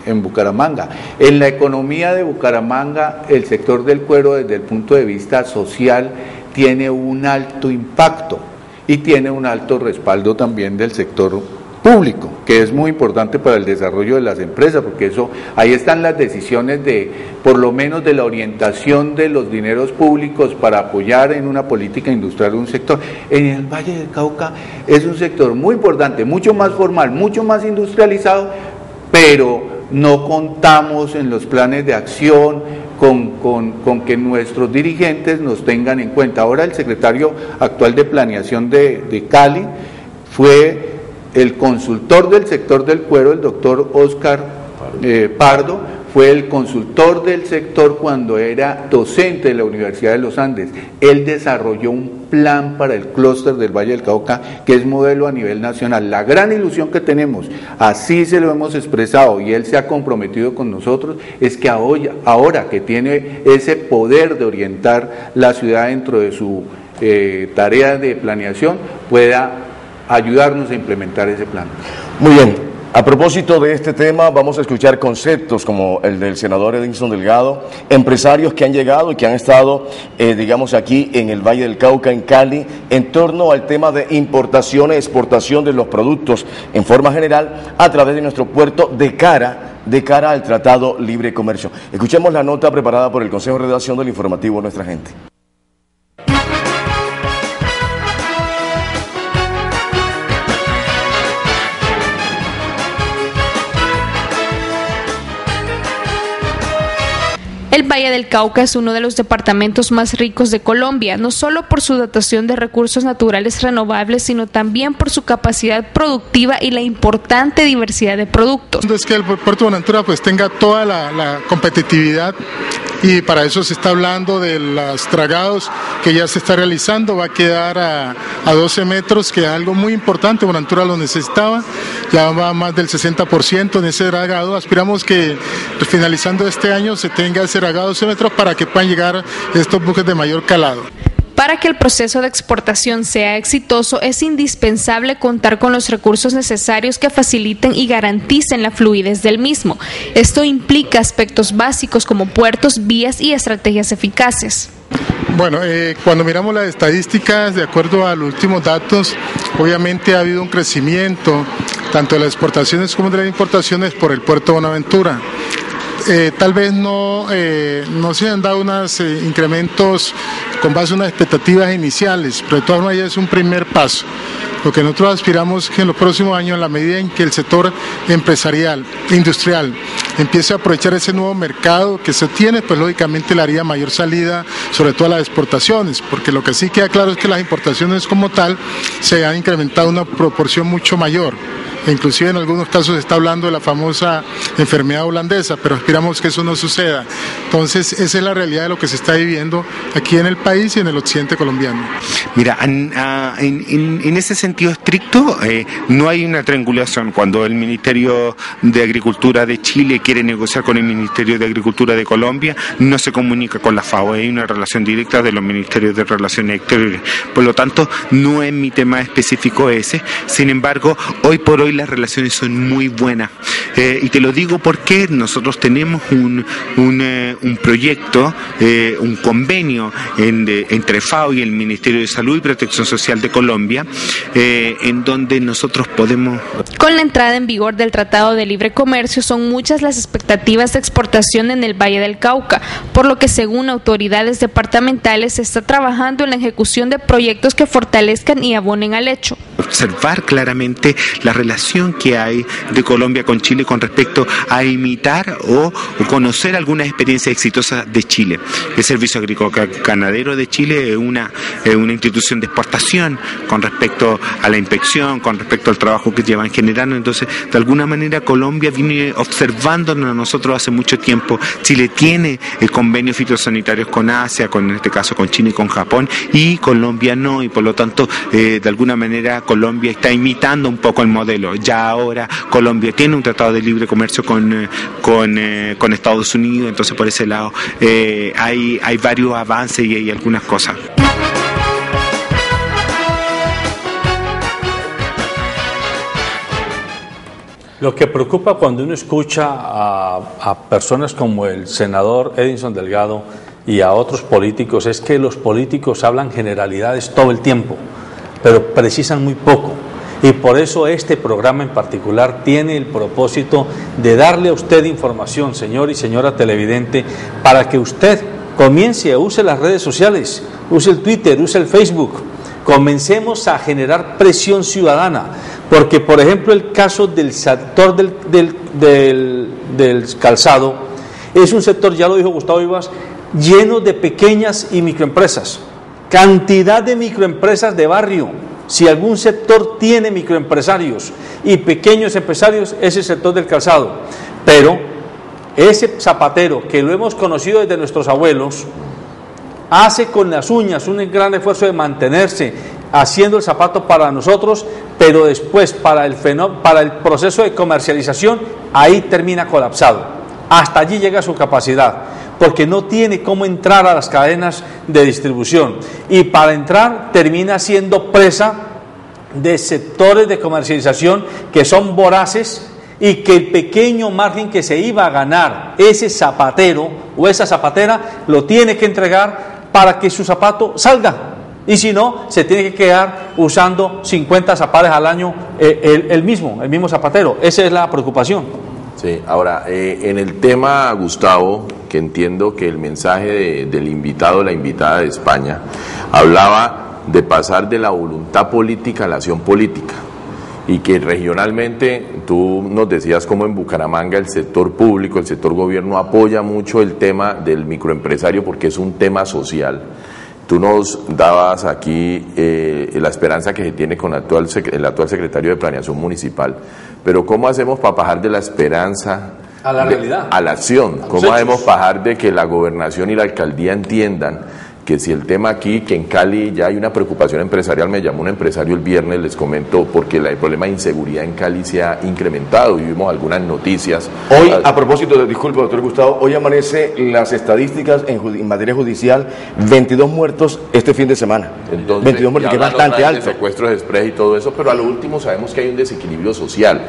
en Bucaramanga. En la economía de Bucaramanga, el sector del cuero desde el punto de vista social tiene un alto impacto y tiene un alto respaldo también del sector público, que es muy importante para el desarrollo de las empresas, porque eso, ahí están las decisiones de, por lo menos de la orientación de los dineros públicos para apoyar en una política industrial de un sector. En el Valle del Cauca es un sector muy importante, mucho más formal, mucho más industrializado, pero no contamos en los planes de acción con que nuestros dirigentes nos tengan en cuenta. Ahora el secretario actual de Planeación de Cali fue el consultor del sector del cuero, el doctor Oscar Pardo, fue el consultor del sector cuando era docente de la Universidad de los Andes. Él desarrolló un plan para el clúster del Valle del Cauca que es modelo a nivel nacional. La gran ilusión que tenemos, así se lo hemos expresado y él se ha comprometido con nosotros, es que ahora que tiene ese poder de orientar la ciudad dentro de su tarea de planeación, pueda ayudarnos a implementar ese plan. Muy bien. A propósito de este tema, vamos a escuchar conceptos como el del senador Edinson Delgado, empresarios que han llegado y que han estado, digamos, aquí en el Valle del Cauca, en Cali, en torno al tema de importación e exportación de los productos en forma general a través de nuestro puerto de cara al Tratado Libre Comercio. Escuchemos la nota preparada por el Consejo de Redacción del informativo Nuestra Gente. El Valle del Cauca es uno de los departamentos más ricos de Colombia, no solo por su dotación de recursos naturales renovables, sino también por su capacidad productiva y la importante diversidad de productos. Es que el puerto de Buenaventura pues tenga toda la competitividad, y para eso se está hablando de los dragados que ya se está realizando. Va a quedar a 12 metros, que es algo muy importante. Buenaventura lo necesitaba, ya va más del 60% en ese dragado. Aspiramos que finalizando este año se tenga ese dragado 12 metros para que puedan llegar estos buques de mayor calado. Para que el proceso de exportación sea exitoso, es indispensable contar con los recursos necesarios que faciliten y garanticen la fluidez del mismo. Esto implica aspectos básicos como puertos, vías y estrategias eficaces. Bueno, cuando miramos las estadísticas, de acuerdo a los últimos datos, obviamente ha habido un crecimiento tanto de las exportaciones como de las importaciones por el puerto de Buenaventura. Tal vez no se han dado unos incrementos con base a unas expectativas iniciales, pero de todas maneras es un primer paso. Lo que nosotros aspiramos es que en los próximos años, en la medida en que el sector empresarial, industrial, empiece a aprovechar ese nuevo mercado que se tiene, pues lógicamente le haría mayor salida, sobre todo a las exportaciones, porque lo que sí queda claro es que las importaciones como tal se han incrementado una proporción mucho mayor. Inclusive en algunos casos se está hablando de la famosa enfermedad holandesa, pero aspiramos que eso no suceda. Entonces esa es la realidad de lo que se está viviendo aquí en el país y en el occidente colombiano. Mira, en ese sentido estricto no hay una triangulación. Cuando el Ministerio de Agricultura de Chile quiere negociar con el Ministerio de Agricultura de Colombia, no se comunica con la FAO, hay una relación directa de los Ministerios de Relaciones Exteriores. Por lo tanto, no es mi tema específico ese. Sin embargo, hoy por hoy las relaciones son muy buenas, y te lo digo porque nosotros tenemos un proyecto, un convenio entre FAO y el Ministerio de Salud y Protección Social de Colombia, en donde nosotros podemos... Con la entrada en vigor del Tratado de Libre Comercio son muchas las las expectativas de exportación en el Valle del Cauca, por lo que según autoridades departamentales se está trabajando en la ejecución de proyectos que fortalezcan y abonen al hecho. Observar claramente la relación que hay de Colombia con Chile con respecto a imitar o conocer algunas experiencias exitosas de Chile. El Servicio Agrícola Ganadero de Chile es una institución de exportación con respecto a la inspección, con respecto al trabajo que llevan generando. Entonces, de alguna manera Colombia viene observándonos a nosotros hace mucho tiempo. Chile tiene convenios fitosanitarios con Asia, en este caso con China y con Japón, y Colombia no, y por lo tanto de alguna manera Colombia está imitando un poco el modelo. Ya ahora Colombia tiene un tratado de libre comercio con Estados Unidos, entonces por ese lado hay varios avances y hay algunas cosas. Lo que preocupa cuando uno escucha a personas como el senador Edinson Delgado y a otros políticos es que los políticos hablan generalidades todo el tiempo, pero precisan muy poco. Y por eso este programa en particular tiene el propósito de darle a usted información, señor y señora televidente, para que usted comience a usar las redes sociales, use el Twitter, use el Facebook. Comencemos a generar presión ciudadana, porque por ejemplo el caso del sector del calzado es un sector, ya lo dijo Gustavo Vivas, lleno de pequeñas y microempresas, cantidad de microempresas de barrio. Si algún sector tiene microempresarios y pequeños empresarios, es el sector del calzado. Pero ese zapatero, que lo hemos conocido desde nuestros abuelos, hace con las uñas un gran esfuerzo de mantenerse haciendo el zapato para nosotros, pero después para el proceso de comercialización, ahí termina colapsado. Hasta allí llega su capacidad, porque no tiene cómo entrar a las cadenas de distribución, y para entrar termina siendo presa de sectores de comercialización que son voraces, y que el pequeño margen que se iba a ganar ese zapatero o esa zapatera lo tiene que entregar para que su zapato salga, y si no, se tiene que quedar usando 50 zapatos al año el mismo zapatero. Esa es la preocupación. Sí, ahora, en el tema, Gustavo, que entiendo que el mensaje del invitado, la invitada de España, hablaba de pasar de la voluntad política a la acción política, y que regionalmente, tú nos decías como en Bucaramanga el sector público, el sector gobierno apoya mucho el tema del microempresario porque es un tema social. Tú nos dabas aquí la esperanza que se tiene con el actual secretario de Planeación Municipal, pero ¿cómo hacemos para bajar de la esperanza a la realidad, a la acción? ¿Cómo hacemos bajar de que la gobernación y la alcaldía entiendan que si el tema aquí, que en Cali ya hay una preocupación empresarial? Me llamó un empresario el viernes, les comento, porque el problema de inseguridad en Cali se ha incrementado y vimos algunas noticias. Hoy, a propósito, disculpe, doctor Gustavo, hoy amanece las estadísticas en materia judicial, 22 muertos este fin de semana. Entonces, 22 muertos, que es bastante alto. Secuestros express y todo eso, pero a lo último sabemos que hay un desequilibrio social,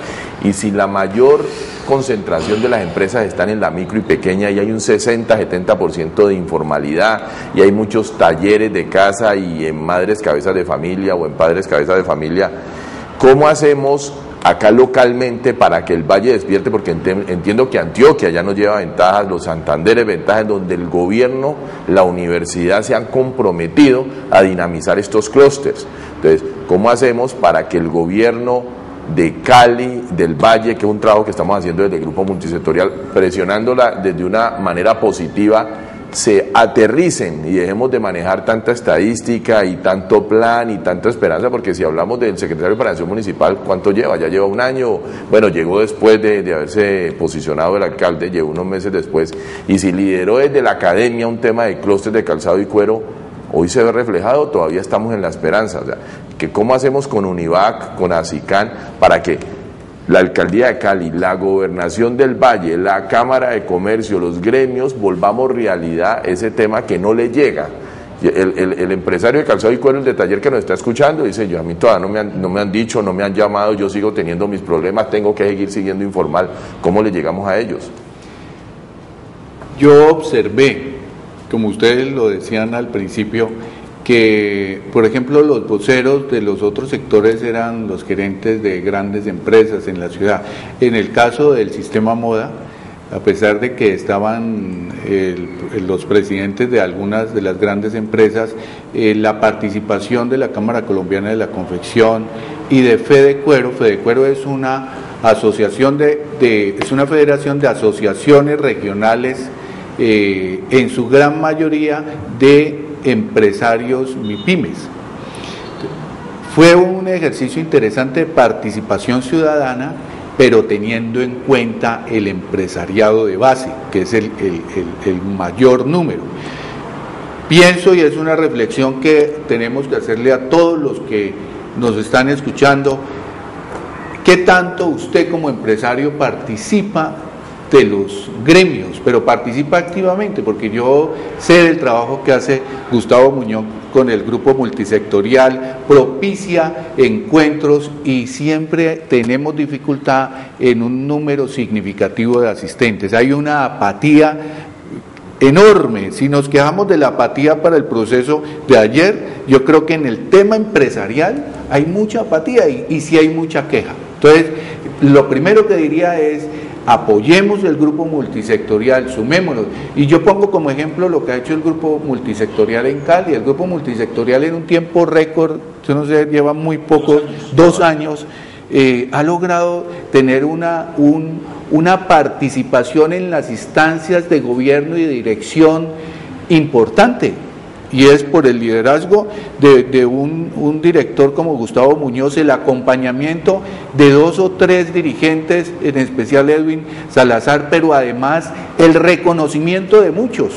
y si la mayor concentración de las empresas están en la micro y pequeña, y hay un 60-70% de informalidad, y hay muchos talleres de casa y en madres cabezas de familia o en padres cabezas de familia, ¿cómo hacemos acá localmente para que el Valle despierte? Porque entiendo que Antioquia ya nos lleva ventajas, los Santanderes ventajas, donde el gobierno, la universidad se han comprometido a dinamizar estos clústeres. Entonces, ¿cómo hacemos para que el gobierno de Cali, del Valle, que es un trabajo que estamos haciendo desde el grupo multisectorial, presionándola desde una manera positiva, se aterricen y dejemos de manejar tanta estadística y tanto plan y tanta esperanza? Porque si hablamos del secretario de Planeación Municipal, ¿cuánto lleva? Ya lleva un año, bueno, llegó después de haberse posicionado el alcalde, llegó unos meses después, y si lideró desde la academia un tema de clústeres de calzado y cuero, hoy se ve reflejado, todavía estamos en la esperanza. O sea, que ¿cómo hacemos con Univac, con ASICAN, para que la alcaldía de Cali, la gobernación del Valle, la Cámara de Comercio, los gremios, volvamos realidad ese tema que no le llega? El empresario de calzado y cuero, el de taller que nos está escuchando, dice: yo, a mí todavía no me han dicho, no me han llamado, yo sigo teniendo mis problemas, tengo que seguir siguiendo informal. ¿Cómo le llegamos a ellos? Yo observé, como ustedes lo decían al principio, que, por ejemplo, los voceros de los otros sectores eran los gerentes de grandes empresas en la ciudad. En el caso del sistema moda, a pesar de que estaban los presidentes de algunas de las grandes empresas, la participación de la Cámara Colombiana de la Confección y de Fedecuero. Fedecuero es una asociación es una federación de asociaciones regionales, en su gran mayoría de empresarios MIPYMES. Fue un ejercicio interesante de participación ciudadana, pero teniendo en cuenta el empresariado de base, que es el mayor número. Pienso, y es una reflexión que tenemos que hacerle a todos los que nos están escuchando, ¿qué tanto usted como empresario participa de los gremios, pero participa activamente? Porque yo sé del trabajo que hace Gustavo Muñoz con el grupo multisectorial, propicia encuentros y siempre tenemos dificultad en un número significativo de asistentes. Hay una apatía enorme. Si nos quejamos de la apatía para el proceso de ayer, yo creo que en el tema empresarial hay mucha apatía y sí hay mucha queja. Entonces, lo primero que diría es: apoyemos el grupo multisectorial, sumémonos. Y yo pongo como ejemplo lo que ha hecho el grupo multisectorial en Cali. El grupo multisectorial en un tiempo récord, yo no sé, lleva muy poco, 2 años, ha logrado tener una participación en las instancias de gobierno y de dirección importante. Y es por el liderazgo de un director como Gustavo Muñoz, el acompañamiento de 2 o 3 dirigentes, en especial Edwin Salazar, pero además el reconocimiento de muchos,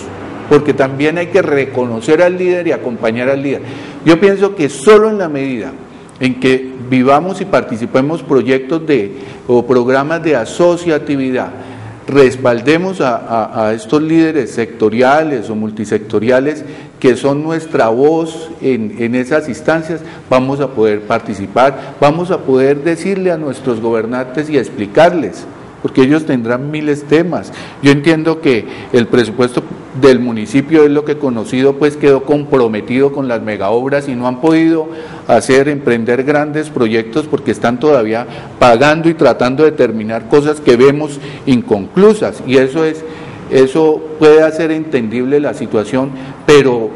porque también hay que reconocer al líder y acompañar al líder. Yo pienso que solo en la medida en que vivamos y participemos proyectos o programas de asociatividad, respaldemos a estos líderes sectoriales o multisectoriales que son nuestra voz en esas instancias, vamos a poder participar, vamos a poder decirle a nuestros gobernantes y explicarles, porque ellos tendrán miles de temas. Yo entiendo que el presupuesto del municipio es lo que conocido, pues quedó comprometido con las megaobras y no han podido emprender grandes proyectos porque están todavía pagando y tratando de terminar cosas que vemos inconclusas, y eso puede hacer entendible la situación, pero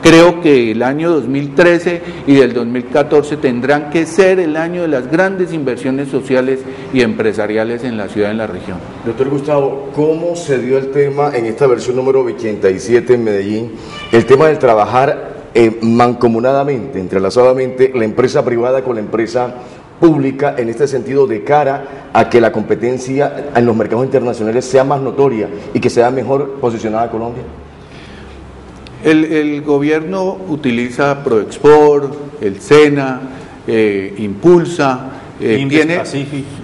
creo que el año 2013 y del 2014 tendrán que ser el año de las grandes inversiones sociales y empresariales en la ciudad y en la región. Doctor Gustavo, ¿cómo se dio el tema en esta versión número 87 en Medellín? El tema del trabajar mancomunadamente, entrelazadamente, la empresa privada con la empresa pública, en este sentido, de cara a que la competencia en los mercados internacionales sea más notoria y que sea mejor posicionada Colombia. El gobierno utiliza Proexport, el SENA, Impulsa, tiene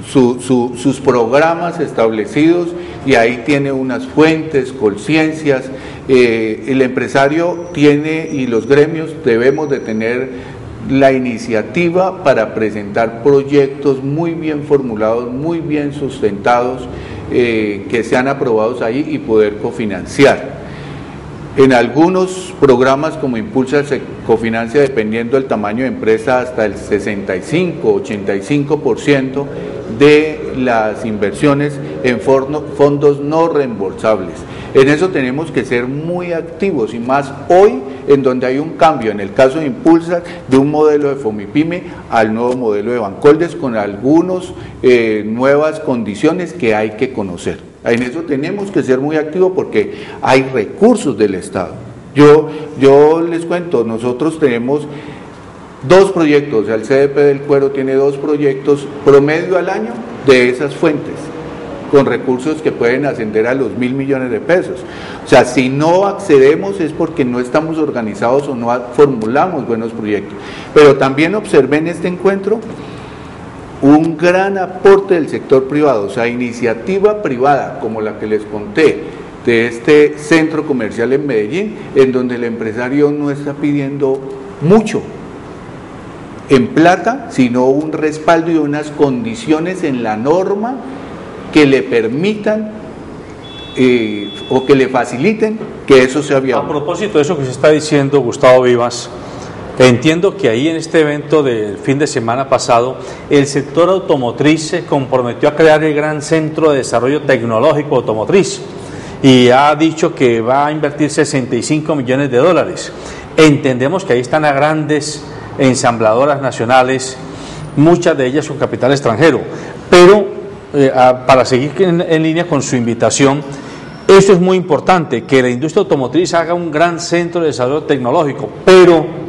sus programas establecidos y ahí tiene unas fuentes, conciencias. El empresario tiene, y los gremios debemos de tener la iniciativa para presentar proyectos muy bien formulados, muy bien sustentados, que sean aprobados ahí y poder cofinanciar. En algunos programas como Impulsa se cofinancia dependiendo del tamaño de empresa hasta el 65-85% de las inversiones en fondos no reembolsables. En eso tenemos que ser muy activos y más hoy en donde hay un cambio, en el caso de Impulsa, de un modelo de Fomipyme al nuevo modelo de Bancoldes con algunas nuevas condiciones que hay que conocer. En eso tenemos que ser muy activos porque hay recursos del Estado. Yo les cuento, nosotros tenemos 2 proyectos, o sea, el CDP del Cuero tiene 2 proyectos promedio al año de esas fuentes, con recursos que pueden ascender a los 1.000 millones de pesos. O sea, si no accedemos es porque no estamos organizados o no formulamos buenos proyectos. Pero también observé en este encuentro un gran aporte del sector privado, o sea, iniciativa privada, como la que les conté, de este centro comercial en Medellín, en donde el empresario no está pidiendo mucho en plata, sino un respaldo y unas condiciones en la norma que le permitan o que le faciliten que eso sea viable. A propósito de eso que se está diciendo, Gustavo Vivas, Entiendo que ahí en este evento del fin de semana pasado, el sector automotriz se comprometió a crear el gran centro de desarrollo tecnológico automotriz y ha dicho que va a invertir 65 millones de dólares. Entendemos que ahí están las grandes ensambladoras nacionales, muchas de ellas con capital extranjero, pero para seguir en línea con su invitación, eso es muy importante, que la industria automotriz haga un gran centro de desarrollo tecnológico, pero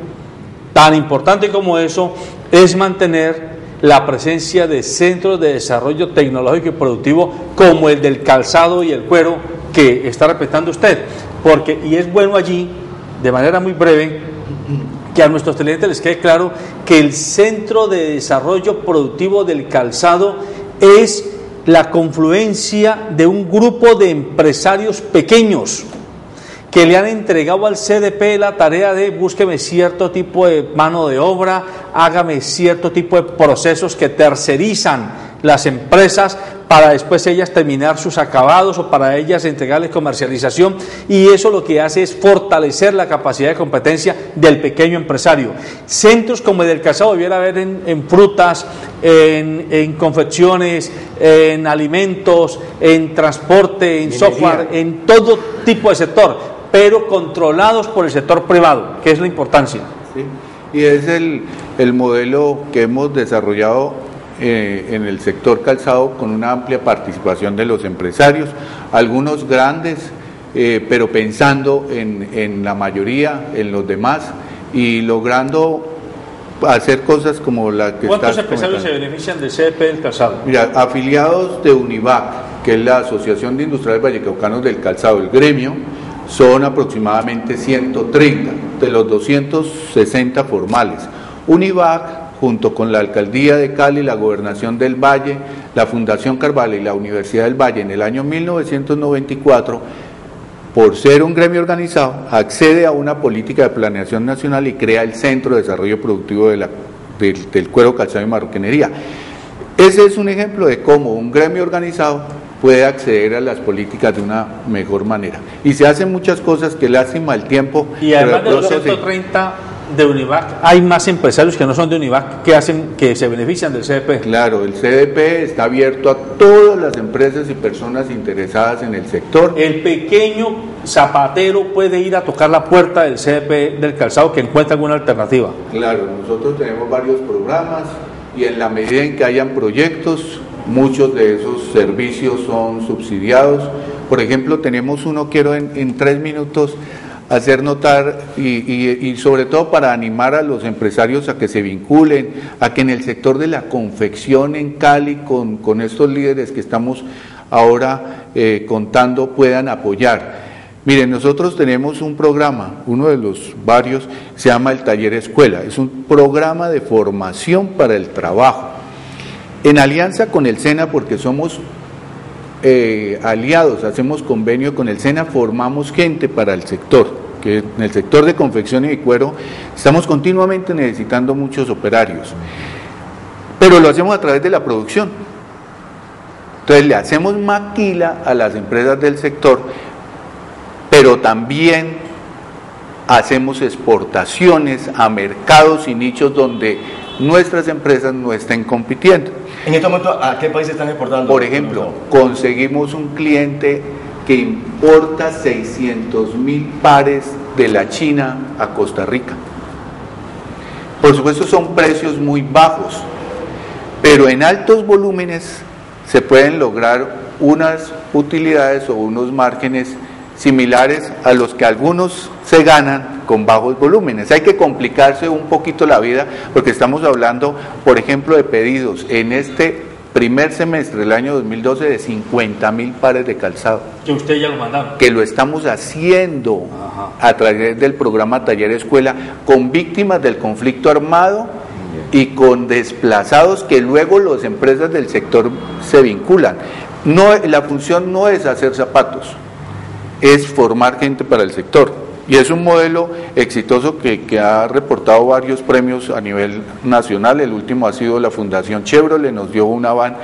tan importante como eso es mantener la presencia de centros de desarrollo tecnológico y productivo como el del calzado y el cuero que está respetando usted, porque, y es bueno allí, de manera muy breve, que a nuestros televidentes les quede claro que el centro de desarrollo productivo del calzado es la confluencia de un grupo de empresarios pequeños que le han entregado al CDP la tarea de búsqueme cierto tipo de mano de obra, hágame cierto tipo de procesos que tercerizan las empresas para después ellas terminar sus acabados o para ellas entregarles comercialización, y eso lo que hace es fortalecer la capacidad de competencia del pequeño empresario. Centros como el del calzado debiera haber en frutas, en confecciones, en alimentos, en transporte, en software, en todo tipo de sector, pero controlados por el sector privado, que es la importancia. Sí. Y es el modelo que hemos desarrollado en el sector calzado con una amplia participación de los empresarios, algunos grandes, pero pensando en la mayoría, en los demás, y logrando hacer cosas como la que ¿Cuántos estás empresarios comentando. se benefician del CDP del calzado? Mira, afiliados de UNIVAC, que es la Asociación de Industriales Vallecaucanos del Calzado, el gremio, son aproximadamente 130 de los 260 formales. UNIVAC, junto con la Alcaldía de Cali, la Gobernación del Valle, la Fundación Carvalho y la Universidad del Valle, en el año 1994, por ser un gremio organizado, accede a una política de planeación nacional y crea el Centro de Desarrollo Productivo del Cuero, Calzado y Marroquinería. Ese es un ejemplo de cómo un gremio organizado puede acceder a las políticas de una mejor manera. Y se hacen muchas cosas, que lástima el tiempo. Y además de los 130 de UNIVAC, hay más empresarios que no son de UNIVAC que se benefician del CDP. Claro, el CDP está abierto a todas las empresas y personas interesadas en el sector. El pequeño zapatero puede ir a tocar la puerta del CDP del calzado que encuentre alguna alternativa. Claro, nosotros tenemos varios programas y en la medida en que hayan proyectos, muchos de esos servicios son subsidiados. Por ejemplo, tenemos uno, quiero en 3 minutos hacer notar, y sobre todo para animar a los empresarios a que se vinculen, a que en el sector de la confección en Cali, con estos líderes que estamos ahora contando, puedan apoyar. Miren, nosotros tenemos un programa, uno de los varios, se llama el Taller Escuela, es un programa de formación para el trabajo, en alianza con el SENA, porque somos aliados, hacemos convenio con el SENA, formamos gente para el sector, que en el sector de confección y de cuero estamos continuamente necesitando muchos operarios, pero lo hacemos a través de la producción. Entonces le hacemos maquila a las empresas del sector, pero también hacemos exportaciones a mercados y nichos donde nuestras empresas no estén compitiendo. En este momento, ¿a qué país están exportando? Por ejemplo, conseguimos un cliente que importa 600.000 pares de la China a Costa Rica. Por supuesto son precios muy bajos, pero en altos volúmenes se pueden lograr unas utilidades o unos márgenes similares a los que algunos se ganan con bajos volúmenes. Hay que complicarse un poquito la vida porque estamos hablando, por ejemplo, de pedidos en este primer semestre del año 2012 de 50.000 pares de calzado. Que usted ya lo mandaron. Que lo estamos haciendo a través del programa Taller Escuela con víctimas del conflicto armado y con desplazados que luego las empresas del sector se vinculan. No, la función no es hacer zapatos, es formar gente para el sector. Y es un modelo exitoso que ha reportado varios premios a nivel nacional. El último ha sido la Fundación Chevrolet, nos dio una van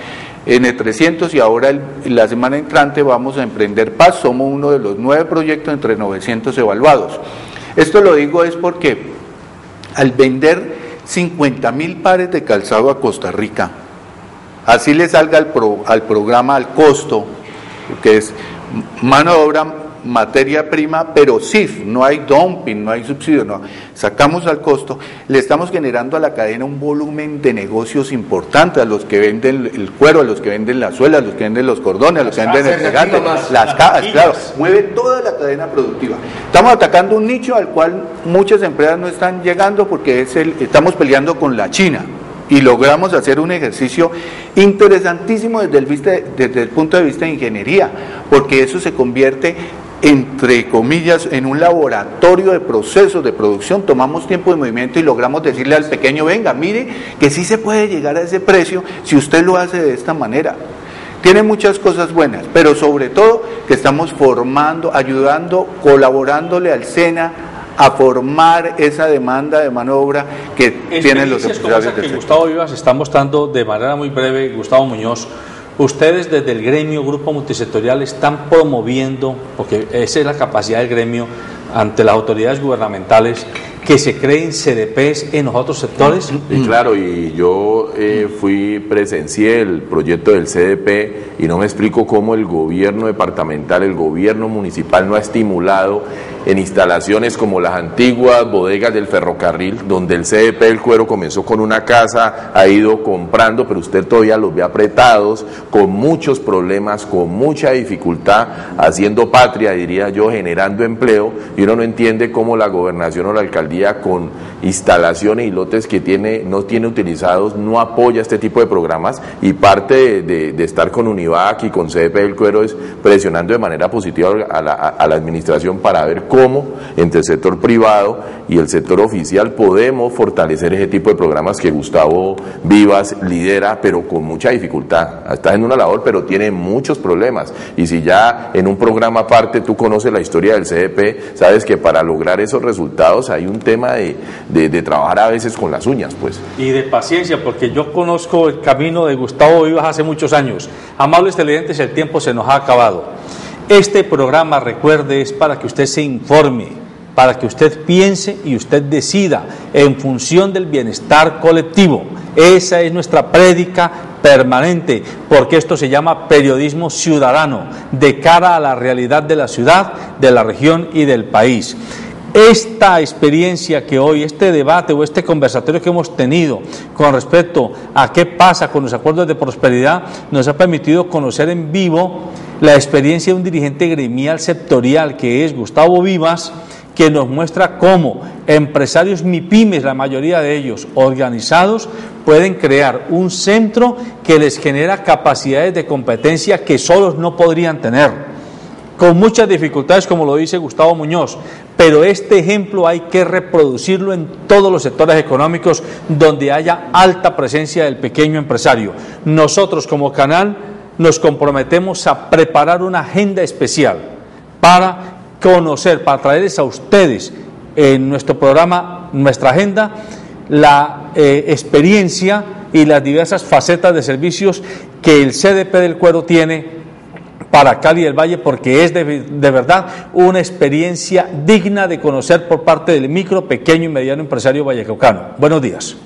N300 y ahora la semana entrante vamos a emprender Paz. Somos uno de los 9 proyectos entre 900 evaluados. Esto lo digo es porque al vender 50.000 pares de calzado a Costa Rica, así le salga al programa al costo, que es mano de obra, materia prima, pero CIF, no hay dumping, no hay subsidio, no, sacamos al costo, le estamos generando a la cadena un volumen de negocios importante, a los que venden el cuero, a los que venden la suela, a los que venden los cordones, a los que venden el regate, las cajas, claro, mueve toda la cadena productiva. Estamos atacando un nicho al cual muchas empresas no están llegando porque estamos peleando con la China. Y logramos hacer un ejercicio interesantísimo desde el punto de vista de ingeniería, porque eso se convierte, entre comillas, en un laboratorio de procesos de producción. Tomamos tiempo de movimiento y logramos decirle al pequeño, venga, mire que sí se puede llegar a ese precio si usted lo hace de esta manera. Tiene muchas cosas buenas, pero sobre todo que estamos formando, ayudando, colaborándole al SENA a formar esa demanda de mano de obra que tienen los empresarios del sector. Gustavo Vivas está mostrando de manera muy breve, Gustavo Muñoz. Ustedes desde el gremio, Grupo Multisectorial, están promoviendo, porque esa es la capacidad del gremio ante las autoridades gubernamentales, que se creen CDPs en los otros sectores. Sí, claro, y yo presencié el proyecto del CDP y no me explico cómo el gobierno departamental, el gobierno municipal no ha estimulado en instalaciones como las antiguas bodegas del ferrocarril, donde el CDP del cuero comenzó con una casa, ha ido comprando, pero usted todavía los ve apretados, con muchos problemas, con mucha dificultad, haciendo patria, diría yo, generando empleo, y uno no entiende cómo la gobernación o la alcaldía, con instalaciones y lotes que no tiene utilizados, no apoya este tipo de programas, y parte de estar con Univac y con CDP del cuero es presionando de manera positiva a la administración para ver cómo entre el sector privado y el sector oficial podemos fortalecer ese tipo de programas que Gustavo Vivas lidera, pero con mucha dificultad. Está haciendo una labor, pero tiene muchos problemas, y si ya en un programa aparte tú conoces la historia del CDP, sabes que para lograr esos resultados hay un tema de trabajar a veces con las uñas, pues. Y de paciencia, porque yo conozco el camino de Gustavo Vivas hace muchos años. Amables televidentes, el tiempo se nos ha acabado. Este programa, recuerde, es para que usted se informe, para que usted piense y usted decida en función del bienestar colectivo. Esa es nuestra prédica permanente, porque esto se llama periodismo ciudadano, de cara a la realidad de la ciudad, de la región y del país. Esta experiencia que hoy, este debate o este conversatorio que hemos tenido con respecto a qué pasa con los acuerdos de prosperidad, nos ha permitido conocer en vivo la experiencia de un dirigente gremial sectorial que es Gustavo Vivas, que nos muestra cómo empresarios MIPYMES, la mayoría de ellos organizados, pueden crear un centro que les genera capacidades de competencia que solos no podrían tener, con muchas dificultades, como lo dice Gustavo Muñoz, pero este ejemplo hay que reproducirlo en todos los sectores económicos donde haya alta presencia del pequeño empresario. Nosotros como canal nos comprometemos a preparar una agenda especial para conocer, para traerles a ustedes en nuestro programa, nuestra agenda, la experiencia y las diversas facetas de servicios que el CDP del cuero tiene para Cali del Valle, porque es de verdad una experiencia digna de conocer por parte del micro, pequeño y mediano empresario vallecaucano. Buenos días.